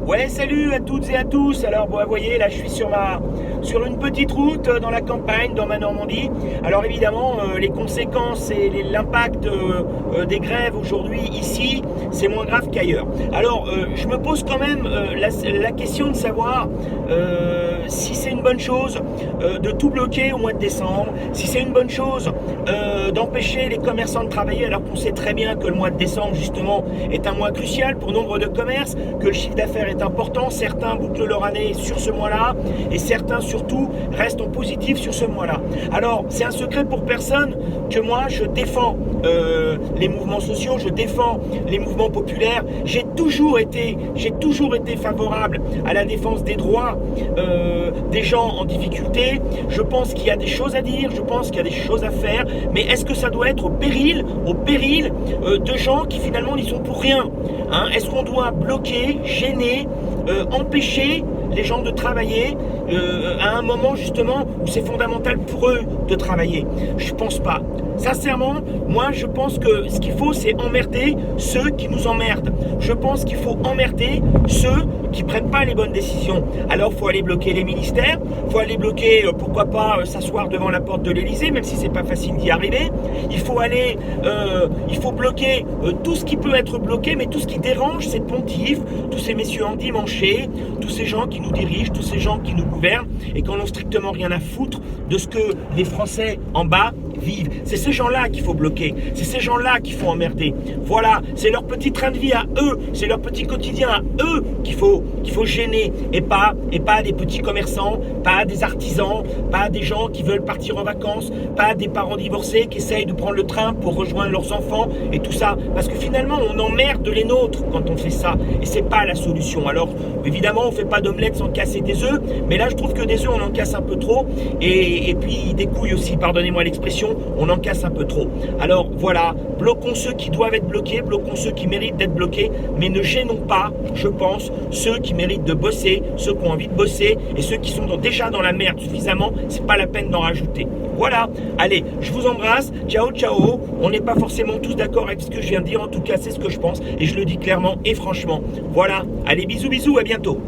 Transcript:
Ouais, salut à toutes et à tous. Alors, bon, vous voyez, là, je suis sur une petite route dans la campagne, dans ma Normandie. Alors, évidemment, les conséquences et l'impact des grèves aujourd'hui ici, c'est moins grave qu'ailleurs. Alors, je me pose quand même la question de savoir si c'est une bonne chose de tout bloquer au mois de décembre, si c'est une bonne chose d'empêcher les commerçants de travailler, alors qu'on sait très bien que le mois de décembre, justement, est un mois crucial pour nombre de commerces, que le chiffre d'affaires est important. Certains bouclent leur année sur ce mois-là et certains surtout restent en positif sur ce mois-là. Alors c'est un secret pour personne que moi je défends les mouvements sociaux, je défends les mouvements populaires. J'ai toujours été favorable à la défense des droits des gens en difficulté. Je pense qu'il y a des choses à dire, je pense qu'il y a des choses à faire, mais est-ce que ça doit être au péril de gens qui finalement n'y sont pour rien, hein? Est-ce qu'on doit bloquer, gêner, empêcher les gens de travailler à un moment justement où c'est fondamental pour eux de travailler? Je pense pas. Sincèrement, moi je pense que ce qu'il faut, c'est emmerder ceux qui nous emmerdent. Je pense qu'il faut emmerder ceux qui prennent pas les bonnes décisions. Alors il faut aller bloquer les ministères, il faut aller bloquer, pourquoi pas s'asseoir devant la porte de l'Élysée, même si c'est pas facile d'y arriver. Il faut bloquer tout ce qui peut être bloqué, mais tout ce qui dérange ces pontifs, tous ces messieurs endimanchés, tous ces gens qui nous dirigent, tous ces gens qui nous gouvernent et qui n'ont strictement rien à foutre de ce que les Français en bas vivent. C'est ces gens-là qu'il faut bloquer, c'est ces gens-là qu'il faut emmerder. Voilà, c'est leur petit train de vie à eux, c'est leur petit quotidien à eux qu'il faut gêner, et pas des petits commerçants, pas des artisans, pas des gens qui veulent partir en vacances, pas des parents divorcés qui essayent de prendre le train pour rejoindre leurs enfants et tout ça, parce que finalement on emmerde les nôtres quand on fait ça, et c'est pas la solution. Alors évidemment on fait pas d'omelette sans casser des œufs, mais là je trouve que des œufs on en casse un peu trop, et puis des couilles aussi, pardonnez-moi l'expression, on en casse un peu trop. Alors voilà, bloquons ceux qui doivent être bloqués, bloquons ceux qui méritent d'être bloqués, mais ne gênons pas, je pense, ceux qui méritent de bosser, ceux qui ont envie de bosser, et ceux qui sont déjà dans la merde suffisamment, c'est pas la peine d'en rajouter. Voilà, allez, je vous embrasse, ciao ciao. On n'est pas forcément tous d'accord avec ce que je viens de dire, en tout cas c'est ce que je pense, et je le dis clairement et franchement. Voilà, allez, bisous bisous, à bientôt.